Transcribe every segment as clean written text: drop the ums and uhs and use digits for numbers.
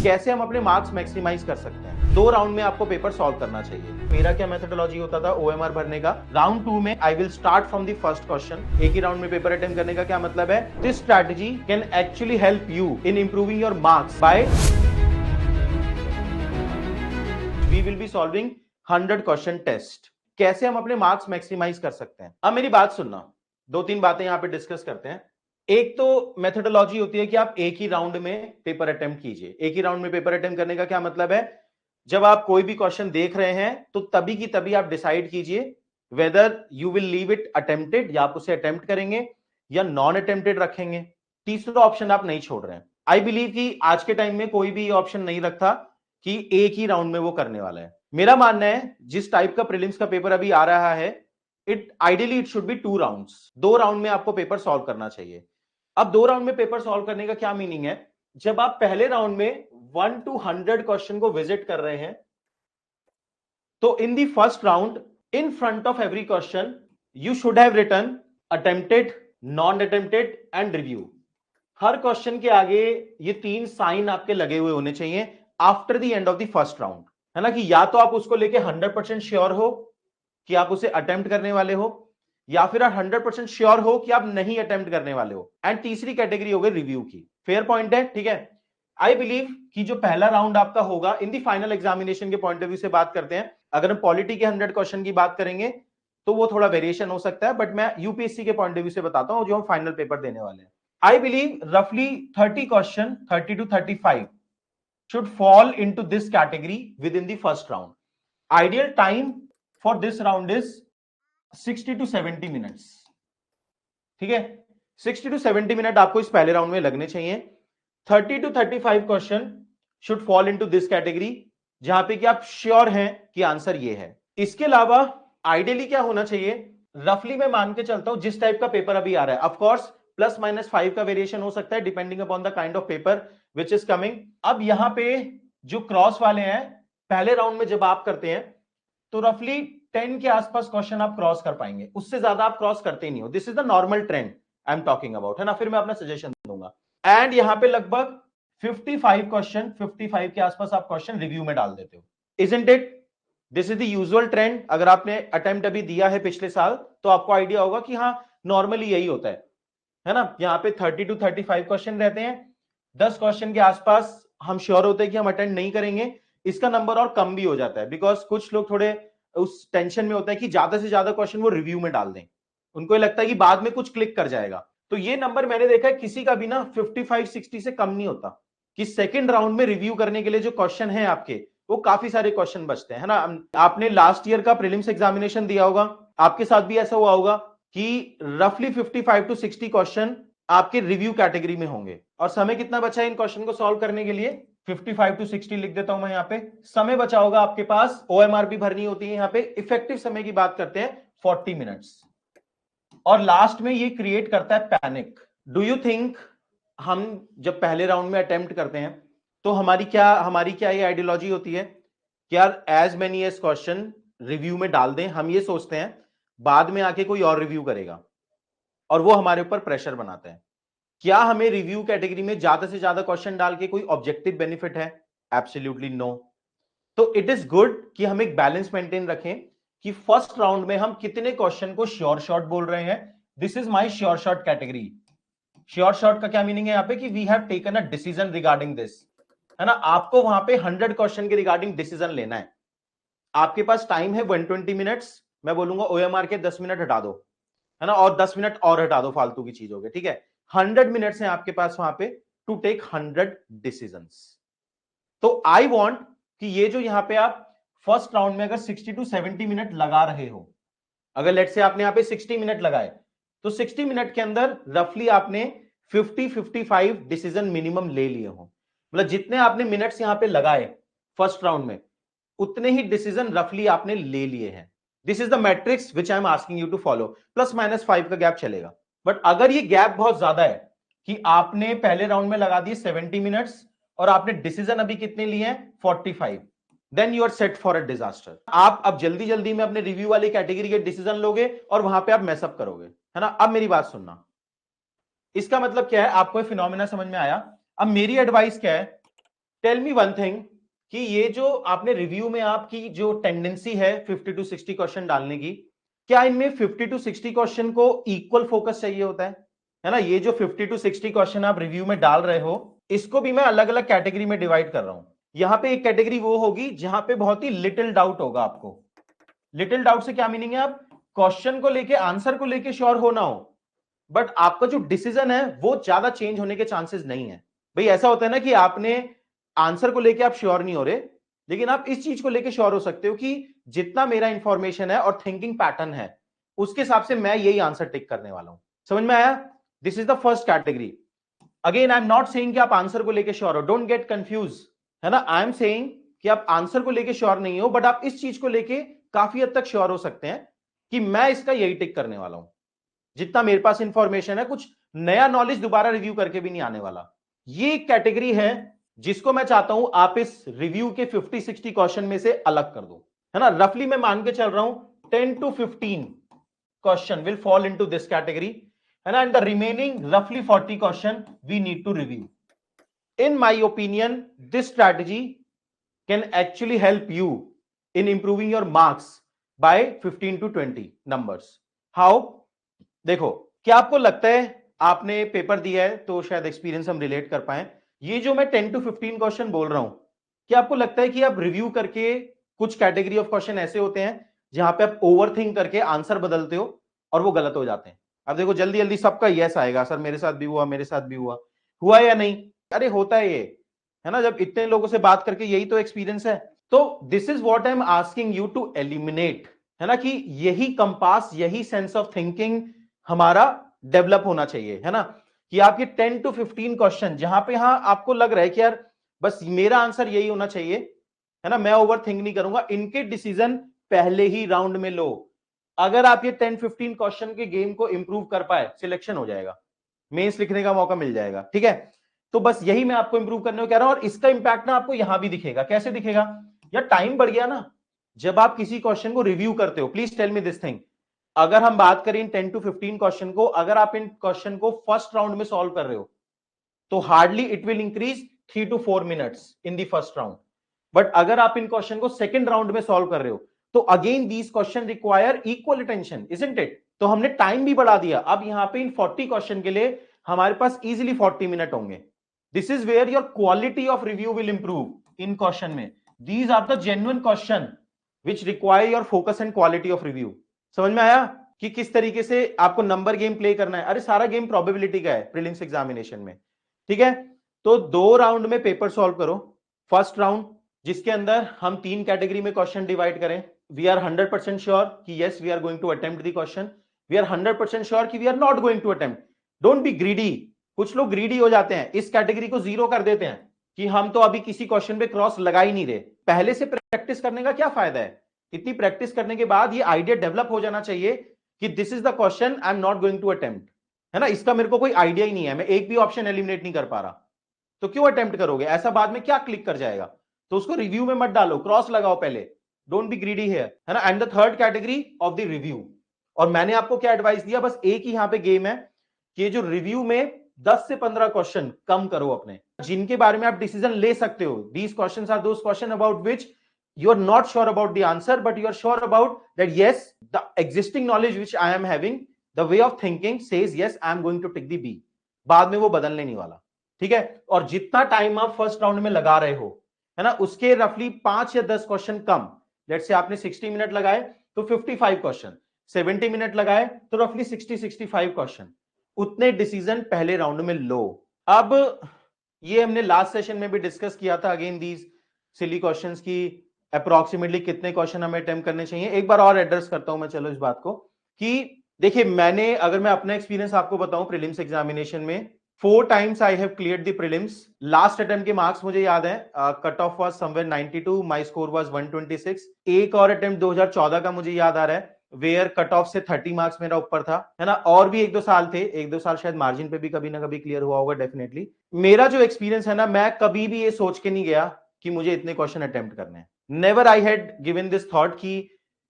कैसे हम अपने मार्क्स मैक्सिमाइज कर सकते हैं। 2 राउंड में आपको पेपर सॉल्व करना चाहिए। मेरा क्या मेथोडोलॉजी होता था ओएमआर भरने का। राउंड 2 में I will start from the first question. एक ही राउंड में पेपर अटेम्प्ट करने का क्या मतलब है, this strategy can actually help you in improving your marks by we will be solving 100 question test. कैसे हम अपने मार्क्स मैक्सिमाइज कर सकते हैं। अब मेरी बात सुनना, 2-3 बातें यहां पे डिस्कस करते हैं। एक तो मेथोडोलॉजी होती है कि आप एक ही राउंड में पेपर अटेम्प्ट कीजिए। एक ही राउंड में पेपर अटेम्प्ट करने का क्या मतलब है, जब आप कोई भी क्वेश्चन देख रहे हैं तो तभी की तभी आप डिसाइड कीजिए whether you will leave it attempted, या आप उसे अटेम्प्ट करेंगे या नॉन अटेम्प्टेड रखेंगे। तीसरा ऑप्शन आप नहीं छोड़ रहे हैं। आई बिलीव कि आज के टाइम में कोई भी ऑप्शन नहीं रखता कि एक ही राउंड में वो करने वाला है। मेरा मानना है जिस टाइप का प्रीलिम्स का पेपर अभी आ रहा है, ideally it should be 2 rounds. 2 round में आपको पेपर सॉल्व करना चाहिए। अब 2 राउंड में पेपर सॉल्व करने का क्या मीनिंग है, जब आप पहले राउंड में 1 to 100 क्वेश्चन को विजिट कर रहे हैं, तो in the first round in front of every question you should have written attempted, non attempted and review. हर क्वेश्चन के आगे ये 3 साइन आपके लगे हुए होने चाहिए after the end of the first round, है ना, कि या तो आप उसको लेके 100% श्योर हो कि आप उसे अटेम्प्ट करने वाले हो, या फिर आप 100% श्योर हो कि आप नहीं अटेम्प्ट करने वाले हो। एंड तीसरी कैटेगरी हो गई रिव्यू की। फेयर पॉइंट है, ठीक है। आई बिलीव कि जो पहला राउंड आपका होगा इन दी फाइनल एग्जामिनेशन के पॉइंट ऑफ व्यू से बात करते हैं, अगर हम पॉलिटी के 100 क्वेश्चन की बात करेंगे तो वो थोड़ा वेरिएशन हो सकता है, बट मैं यूपीएससी के पॉइंट ऑफ व्यू से बताता हूं जो हम फाइनल पेपर देने वाले हैं। आई बिलीव रफली 30 question, 30 to 35 should fall into this category within the first round. Ideal time for this round is 60 to 70 minutes. ठीक है, 60 to 70 मिनट आपको इस पहले राउंड में लगने चाहिए। 30 to 35 question should fall into this category, जहां पे कि आप श्योर हैं कि आंसर ये है। इसके अलावा आइडियली क्या होना चाहिए, रफली मैं मान के चलता हूं जिस टाइप का पेपर अभी आ रहा है, ऑफ कोर्स +-5 का वेरिएशन हो सकता है depending upon the kind of paper which is coming. अब यहां पे जो क्रॉस वाले हैं, पहले राउंड में जब आप करते हैं तो रफली 10 के आसपास क्वेश्चन आप क्रॉस कर पाएंगे, उससे ज्यादा आप क्रॉस करते ही नहीं हो। This is the normal trend I am talking about, है ना। फिर मैं अपना सजेशन दूंगा। एंड यहां पे लगभग 55 क्वेश्चन, 55 के आसपास आप क्वेश्चन रिव्यू में डाल देते हो। Isn't it? This is the usual trend. अगर आपने अटेम्प्ट अभी दिया है पिछले साल तो आपको आइडिया होगा कि हाँ नॉर्मली यही होता है ना। यहाँ पे 30 to 35 क्वेश्चन रहते हैं। 10 क्वेश्चन के आसपास हम श्योर होते हैं कि हम अटेंड नहीं करेंगे। इसका नंबर और कम भी हो जाता है बिकॉज कुछ लोग थोड़े उस टेंशन में होता है कि ज्यादा से ज्यादा क्वेश्चन वो रिव्यू में डाल दें, उनको ये लगता है कि बाद में कुछ क्लिक कर जाएगा। तो ये नंबर मैंने देखा है किसी का भी ना 55-60 से कम नहीं होता, कि सेकंड राउंड में रिव्यू करने के लिए जो क्वेश्चन है आपके, वो काफी सारे क्वेश्चन बचते हैं, है ना। आपने लास्ट ईयर का प्रीलिम्स एग्जामिनेशन दिया होगा, आपके साथ भी ऐसा हुआ होगा कि रफली 55 to 60 क्वेश्चन आपके रिव्यू कैटेगरी में होंगे। और समय कितना बचा है इन क्वेश्चन को सॉल्व करने के लिए, 55 to 60 लिख देता हूं मैं। यहाँ पे समय बचा होगा आपके पास, ओएमआर भी भरनी होती है। यहाँ पे इफेक्टिव समय की बात करते हैं 40 मिनट्स। और लास्ट में ये क्रिएट करता है पैनिक। डू यू थिंक हम जब पहले राउंड में अटेम्प्ट करते हैं तो हमारी क्या ये आइडियोलॉजी होती है कि यार as many as question review में डाल दें। हम ये सोचते हैं बाद में आके कोई और रिव्यू करेगा और वो हमारे ऊपर प्रेशर बनाता है। क्या हमें रिव्यू कैटेगरी में ज्यादा से ज्यादा क्वेश्चन डाल के कोई ऑब्जेक्टिव बेनिफिट है? Absolutely no. तो इट इज गुड कि हम एक बैलेंस मेंटेन रखें कि फर्स्ट राउंड में हम कितने क्वेश्चन को श्योर शॉर्ट बोल रहे हैं। This is my sure short category. Sure short का क्या मीनिंग है यहाँ पे, कि we have taken a decision regarding this, है ना। आपको वहां पे 100 क्वेश्चन के रिगार्डिंग डिसीजन लेना है। आपके पास टाइम है 120 मिनट्स। मैं बोलूंगा ओएमआर के 10 मिनट हटा दो, है ना, और 10 मिनट और हटा दो फालतू की चीजों के, ठीक है। 100 मिनट्स हैं आपके पास वहां पे टू टेक 100 डिसीजंस। तो आई वांट कि ये जो यहां पे आप फर्स्ट राउंड में अगर 60 to 70 मिनट लगा रहे हो, अगर लेट से आपने यहां पे 60 मिनट लगाए, तो 60 मिनट के अंदर रफली आपने 50-55 डिसीजन मिनिमम ले लिए हो। मतलब जितने आपने मिनट्स यहां पे लगाए फर्स्ट राउंड में, उतने ही डिसीजन रफली आपने ले लिए हैं। This is the matrix which I am asking you to follow. +-5 का गैप चलेगा। बट अगर ये गैप बहुत ज्यादा है कि आपने पहले राउंड में लगा दिए 70 मिनट्स और आपने डिसीजन अभी कितने लिए हैं 45, then you are set for a disaster. आप अब जल्दी जल्दी में अपने रिव्यू वाली कैटेगरी के डिसीजन लोगे और वहां पे आप मैसअप करोगे, है ना। अब मेरी बात सुनना, इसका मतलब क्या है, आपको फिनोमेना समझ में आया। अब मेरी एडवाइस क्या है टेल मी वन थिंग कि ये जो आपने रिव्यू में आपकी जो टेंडेंसी है 50 टू 60 क्वेश्चन डालने की, क्या इनमें 50 टू 60 क्वेश्चन को इक्वल फोकस चाहिए होता है ना? ये जो 50 टू 60 क्वेश्चन आप रिव्यू में डाल रहे हो, इसको भी मैं अलग अलग कैटेगरी में डिवाइड कर रहा हूं। यहां पे एक कैटेगरी वो होगी जहां पे बहुत ही लिटिल डाउट होगा आपको। लिटिल डाउट से क्या मीनिंग है? आप क्वेश्चन को लेके, आंसर को लेके श्योर होना हो, बट आपका जो डिसीजन है वो ज्यादा चेंज होने के चांसेस नहीं है। भाई ऐसा होता है ना कि आपने आंसर को लेके आप श्योर नहीं हो रहे, लेकिन आप इस चीज को लेके श्योर हो सकते हो कि जितना मेरा इंफॉर्मेशन है और थिंकिंग पैटर्न है उसके हिसाब से मैं यही आंसर टिक करने वाला हूं। समझ में आया? This is the first category. Again I am not saying कि आप आंसर को लेके श्योर हो, डोंट गेट कंफ्यूज, है ना? आई एम सेइंग कि आप आंसर को लेके श्योर नहीं हो, बट आप इस चीज को लेके काफी हद तक श्योर हो सकते हैं कि मैं इसका यही टिक करने वाला हूं। जितना मेरे पास इंफॉर्मेशन है, कुछ नया नॉलेज दोबारा रिव्यू करके भी नहीं आने वाला। ये एक कैटेगरी है जिसको मैं चाहता हूं आप इस रिव्यू के 50-60 क्वेश्चन में से अलग कर दो, है ना? रफली मैं मान के चल रहा हूं 10 to 15 question will fall into this category, है ना? एंड द रिमेनिंग रफली 40 question we need to review. In my opinion, this strategy can actually help you in improving your marks by 15 to 20 numbers. How? देखो, क्या आपको लगता है, आपने paper दिया है तो शायद एक्सपीरियंस हम रिलेट कर पाए, ये जो मैं 10 टू 15 क्वेश्चन बोल रहा हूं, क्या आपको लगता है कि आप रिव्यू करके कुछ कैटेगरी ऑफ क्वेश्चन ऐसे होते हैं जहां पे आप ओवर थिंक करके आंसर बदलते हो और वो गलत हो जाते हैं? अब देखो जल्दी जल्दी सबका यस आएगा, सर मेरे साथ भी हुआ, मेरे साथ भी हुआ। हुआ या नहीं? अरे होता है ये, है ना? जब इतने लोगों से बात करके यही तो एक्सपीरियंस है। तो this is what I am asking you to eliminate, है ना? कि यही कंपास, यही सेंस ऑफ थिंकिंग हमारा डेवलप होना चाहिए, है ना? कि आप ये 10 टू 15 क्वेश्चन जहां पे यहां आपको लग रहा है कि यार बस मेरा आंसर यही होना चाहिए, है ना, मैं ओवर थिंक नहीं करूंगा, इनके डिसीजन पहले ही राउंड में लो। अगर आप ये 10-15 क्वेश्चन के गेम को इंप्रूव कर पाए, सिलेक्शन हो जाएगा, मेंस लिखने का मौका मिल जाएगा, ठीक है? तो बस यही मैं आपको इंप्रूव करने को कह रहा हूं, और इसका इंपैक्ट ना आपको यहां भी दिखेगा। कैसे दिखेगा? यार टाइम बढ़ गया ना जब आप किसी क्वेश्चन को रिव्यू करते हो। Please tell me this thing, अगर हम बात करें इन 10 टू 15 क्वेश्चन को, अगर आप इन क्वेश्चन को फर्स्ट राउंड में सॉल्व कर रहे हो तो hardly it will increase 3 to 4 minutes in the first round. But अगर आप इन क्वेश्चन को सेकंड राउंड में सॉल्व कर रहे हो तो again these question require equal attention, isn't it? तो हमने टाइम भी बढ़ा दिया। अब यहां पे इन 40 क्वेश्चन के लिए हमारे पास इजीली 40 मिनट होंगे। This is where your quality of review will improve in question में। These are the genuine question which require your focus and quality of review. समझ में आया कि किस तरीके से आपको नंबर गेम प्ले करना है? अरे सारा गेम प्रोबेबिलिटी का है प्रीलिम्स एग्जामिनेशन में, ठीक है? तो 2 राउंड में पेपर सॉल्व करो। फर्स्ट राउंड जिसके अंदर हम 3 कैटेगरी में क्वेश्चन डिवाइड करें। वी आर 100% श्योर कि yes we are going to attempt the question, we are 100% sure कि we are not going to attempt. Don't be greedy. कुछ लोग ग्रीडी हो जाते हैं, इस कैटेगरी को 0 कर देते हैं कि हम तो अभी किसी क्वेश्चन पे क्रॉस लगा ही नहीं रहे। पहले से प्रैक्टिस करने का क्या फायदा है? इतनी प्रैक्टिस करने के बाद ये आइडिया डेवलप हो जाना चाहिए कि this is the question I am not going to attempt, है ना? इसका मेरे को कोई आइडिया ही नहीं है, मैं एक भी ऑप्शन एलिमिनेट नहीं कर पा रहा, तो क्यों अटेम्प्ट करोगे? ऐसा बाद में क्या क्लिक कर जाएगा? तो उसको रिव्यू में मत डालो, क्रॉस लगाओ पहले। डोंट बी ग्रीडी हियर, है ना? And the third category of the review, और मैंने आपको क्या एडवाइस दिया, बस एक ही यहां पे गेम है कि जो रिव्यू में 10 से 15 क्वेश्चन कम करो अपने, जिनके बारे में आप डिसीजन ले सकते हो। These questions are those question about which you are not sure about the answer, but you are sure about that yes, the existing knowledge which I am having, the way of thinking says yes I am going to tick the B। बाद में वो बदलने नहीं वाला, ठीक है? और जितना टाइम आप फर्स्ट राउंड में लगा रहे हो, है ना, उसके रफली 5 या 10 क्वेश्चन कम। लेट से आपने 60 मिनट लगाए तो 55 क्वेश्चन, 70 मिनट लगाए तो रफली 60-65 क्वेश्चन। उतने डिसीजन पहले राउंड में लो। अब ये हमने लास्ट सेशन में भी डिस्कस किया था, अगेन दीज सिली क्वेश्चंस की अप्रोक्सीमेटली कितने क्वेश्चन हमें अटेम्प्ट करने चाहिए। एक बार और एड्रेस करता हूं मैं, चलो इस बात को, कि देखिए मैंने, अगर मैं अपना एक्सपीरियंस आपको बताऊं प्रीलिम्स एग्जामिनेशन में, 4 times I have cleared the prelims. Last attempt के मार्क्स मुझे याद है, cut off was somewhere 92, my score was 126। एक और अटेम्प्ट 2014 का मुझे याद आ रहा है, वेयर कट ऑफ से 30 मार्क्स मेरा ऊपर था, है ना? और भी 1-2 साल थे, 1-2 साल शायद मार्जिन पे भी कभी ना कभी क्लियर हुआ होगा डेफिनेटली। मेरा जो एक्सपीरियंस है ना, मैं कभी भी ये सोच के नहीं गया कि मुझे इतने क्वेश्चन अटेम्प्ट करने हैं। Never I had given this thought कि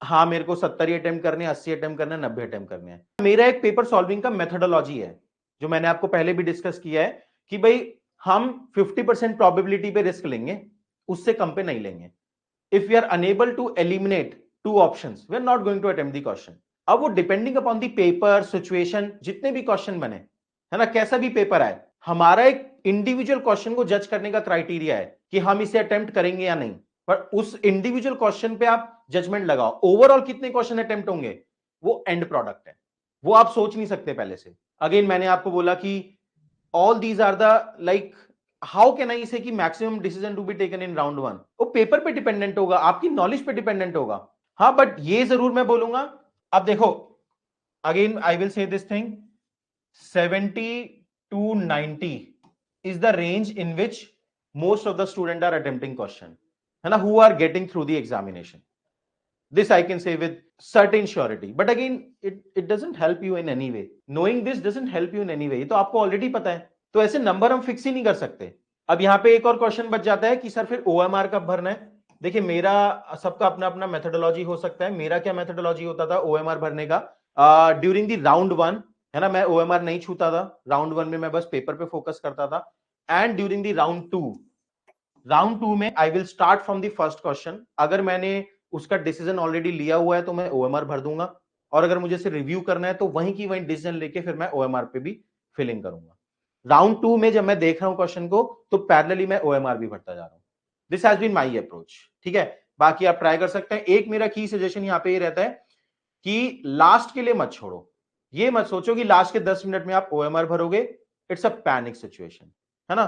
हाँ मेरे को 70 ही अटेम्प्ट करने हैं, 80 अटेम्प्ट करने हैं, 90 अटेम्प्ट करने हैं। मेरा एक पेपर सॉल्विंग का मेथोडोलॉजी है जो मैंने आपको पहले भी डिस्कस किया है कि भाई हम 50% प्रोबेबिलिटी पे रिस्क लेंगे, उससे कम पे नहीं लेंगे। If we are unable to eliminate 2 options, we are not going to attempt the question. अब वो depending upon the paper, situation, जितने भी क्वेश्चन बने, है ना, कैसा भी पेपर आए, हमारा एक इंडिविजुअल क्वेश्चन को जज करने का क्राइटेरिया है कि हम इसे अटेम्प्ट करेंगे या नहीं। पर उस इंडिविजुअल क्वेश्चन पे आप जजमेंट लगाओ। ओवरऑल कितने क्वेश्चन अटेम्प्ट होंगे वो एंड प्रोडक्ट है, वो आप सोच नहीं सकते पहले से। अगेन मैंने आपको बोला कि all these are the like, how can I say कि maximum decision to be taken in round 1, वो पेपर पे डिपेंडेंट होगा, आपकी नॉलेज पे डिपेंडेंट होगा। हाँ बट ये जरूर मैं बोलूंगा, अब देखो again I will say this thing, 70 to 90 is the range in which most of the students are attempting question, है ना, who are getting through the examination. This I can say with certain surety. But again, it doesn't help you in any way. Knowing this doesn't help you in any way. ये तो आपको already पता है, तो ऐसे number हम fix ही नहीं कर सकते। अब यहाँ पे एक और क्वेश्चन बच जाता है कि सर फिर OMR कब भरना है। देखिए मेरा, सबका अपना अपना मेथोडोलॉजी हो सकता है। मेरा क्या मेथोडोलॉजी होता था OMR भरने का, ड्यूरिंग द राउंड 1, है ना, मैं OMR नहीं छूता था। राउंड 1 में मैं बस पेपर पे फोकस करता था। एंड ड्यूरिंग द राउंड 2 में I will start from the first question. अगर मैंने उसका डिसीजन ऑलरेडी लिया हुआ है तो मैं OMR भर दूंगा, और अगर मुझे इसे रिव्यू करना है तो वहीं की वहीं डिसीजन लेके फिर मैं OMR पे भी फिलिंग करूंगा। राउंड 2 में जब मैं देख रहा हूं क्वेश्चन को, तो पैरेलली मैं OMR भी भरता जा रहा हूं। This has been my approach, ठीक है। बाकी आप ट्राई कर सकते हैं। एक मेरा की सजेशन यहां पे ये रहता है कि लास्ट के लिए मत छोड़ो। ये मत सोचो कि लास्ट के 10 मिनट में आप OMR भरोगे, इट्स अ पैनिक सिचुएशन, है ना।